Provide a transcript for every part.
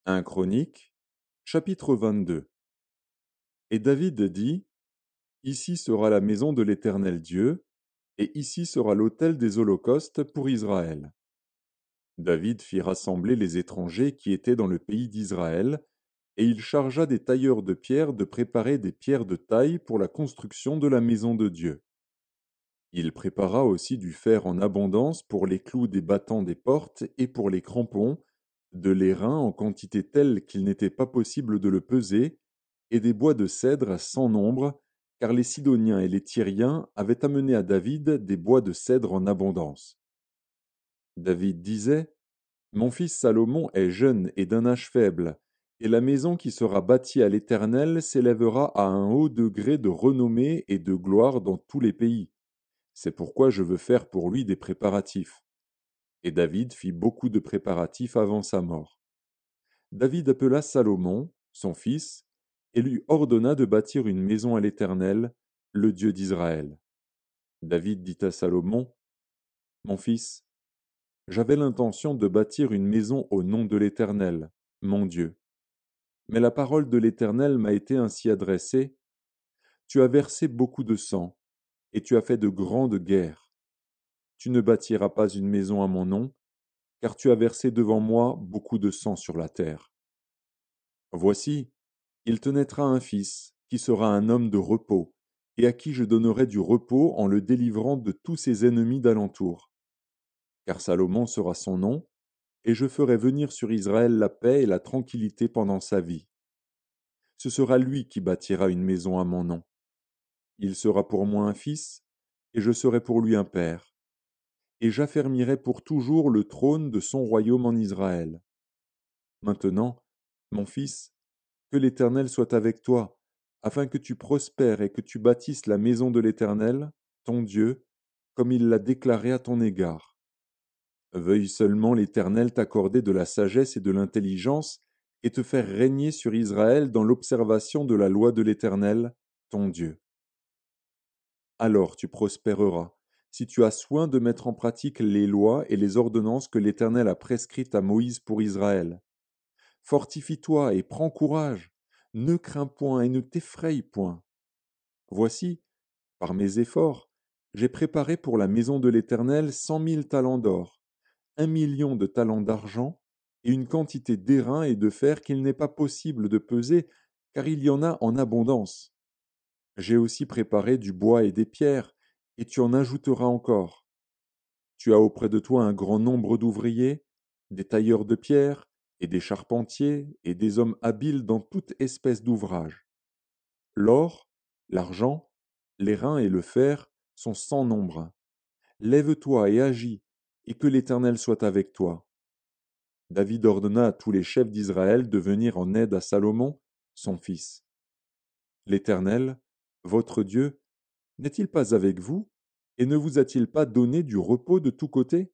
1 Chronique, chapitre 22. Et David dit, Ici sera la maison de l'Éternel Dieu, et ici sera l'autel des holocaustes pour Israël. David fit rassembler les étrangers qui étaient dans le pays d'Israël, et il chargea des tailleurs de pierre de préparer des pierres de taille pour la construction de la maison de Dieu. Il prépara aussi du fer en abondance pour les clous des battants des portes et pour les crampons, de l'airain en quantité telle qu'il n'était pas possible de le peser, et des bois de cèdre sans nombre, car les Sidoniens et les Tyriens avaient amené à David des bois de cèdre en abondance. David disait, Mon fils Salomon est jeune et d'un âge faible, et la maison qui sera bâtie à l'Éternel s'élèvera à un haut degré de renommée et de gloire dans tous les pays. C'est pourquoi je veux faire pour lui des préparatifs. Et David fit beaucoup de préparatifs avant sa mort. David appela Salomon, son fils, et lui ordonna de bâtir une maison à l'Éternel, le Dieu d'Israël. David dit à Salomon, Mon fils, j'avais l'intention de bâtir une maison au nom de l'Éternel, mon Dieu. Mais la parole de l'Éternel m'a été ainsi adressée, Tu as versé beaucoup de sang, et tu as fait de grandes guerres. Tu ne bâtiras pas une maison à mon nom, car tu as versé devant moi beaucoup de sang sur la terre. Voici, il te naîtra un fils, qui sera un homme de repos, et à qui je donnerai du repos en le délivrant de tous ses ennemis d'alentour. Car Salomon sera son nom, et je ferai venir sur Israël la paix et la tranquillité pendant sa vie. Ce sera lui qui bâtira une maison à mon nom. Il sera pour moi un fils, et je serai pour lui un père. Et j'affermirai pour toujours le trône de son royaume en Israël. Maintenant, mon fils, que l'Éternel soit avec toi, afin que tu prospères et que tu bâtisses la maison de l'Éternel, ton Dieu, comme il l'a déclaré à ton égard. Veuille seulement l'Éternel t'accorder de la sagesse et de l'intelligence, et te faire régner sur Israël dans l'observation de la loi de l'Éternel, ton Dieu. Alors tu prospéreras, si tu as soin de mettre en pratique les lois et les ordonnances que l'Éternel a prescrites à Moïse pour Israël. Fortifie-toi et prends courage, ne crains point et ne t'effraie point. Voici, par mes efforts, j'ai préparé pour la maison de l'Éternel 100 000 talents d'or, 1 million de talents d'argent, et une quantité d'airain et de fer qu'il n'est pas possible de peser, car il y en a en abondance. J'ai aussi préparé du bois et des pierres, et tu en ajouteras encore. Tu as auprès de toi un grand nombre d'ouvriers, des tailleurs de pierre, et des charpentiers, et des hommes habiles dans toute espèce d'ouvrage. L'or, l'argent, l'airain et le fer sont sans nombre. Lève-toi et agis, et que l'Éternel soit avec toi. David ordonna à tous les chefs d'Israël de venir en aide à Salomon, son fils. L'Éternel, votre Dieu, n'est-il pas avec vous, et ne vous a-t-il pas donné du repos de tous côtés?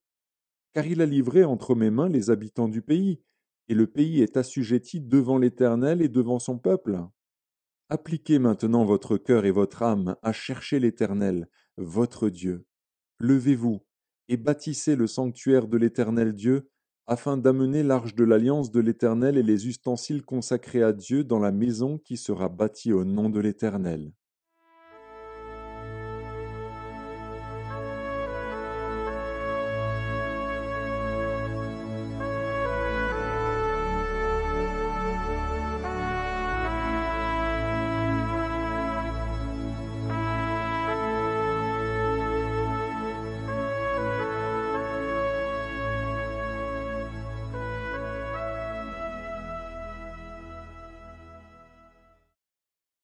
Car il a livré entre mes mains les habitants du pays, et le pays est assujetti devant l'Éternel et devant son peuple. Appliquez maintenant votre cœur et votre âme à chercher l'Éternel, votre Dieu. Levez-vous et bâtissez le sanctuaire de l'Éternel Dieu, afin d'amener l'arche de l'alliance de l'Éternel et les ustensiles consacrés à Dieu dans la maison qui sera bâtie au nom de l'Éternel.